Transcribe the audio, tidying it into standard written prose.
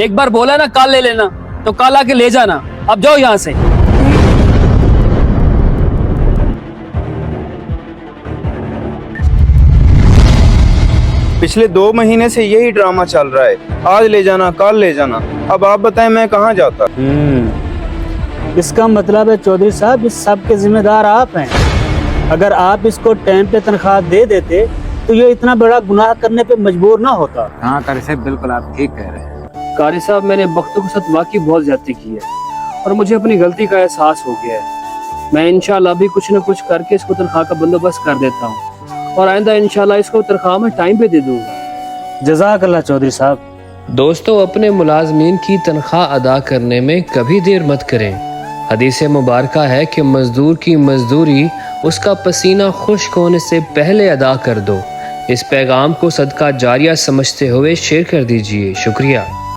एक बार बोला ना कल ले लेना, तो कल आके ले जाना। अब जाओ यहाँ से। पिछले 2 महीने से यही ड्रामा चल रहा है, आज ले जाना कल ले जाना। अब आप बताएं मैं कहाँ जाता। इसका मतलब है चौधरी साहब, इस सब के जिम्मेदार आप हैं। अगर आप इसको टाइम पे तनख्वाह दे देते तो ये इतना बड़ा गुनाह करने पे मजबूर ना होता। हाँ कारी साहब, बिल्कुल आप ठीक कह रहे हैं। कारी साहब, मैंने बख्तों के साथ वाकई बहुत ज्यादती की है और मुझे अपनी गलती का एहसास हो गया है। मैं इंशाल्लाह भी कुछ न कुछ करके इसको तनख्वाह का बंदोबस्त कर देता हूँ और आइंदा इंशाल्लाह इसको तनख्वाह में टाइम पे दे दूंगा। जज़ाकल्लाह चौधरी साहब। दोस्तों, अपने मुलाजमीन की तनख्वाह अदा करने में कभी देर मत करें। हदीस मुबारका है कि मजदूर की मजदूरी उसका पसीना खुश्क होने से पहले अदा कर दो। इस पैगाम को सदका जारिया समझते हुए शेयर कर दीजिए। शुक्रिया।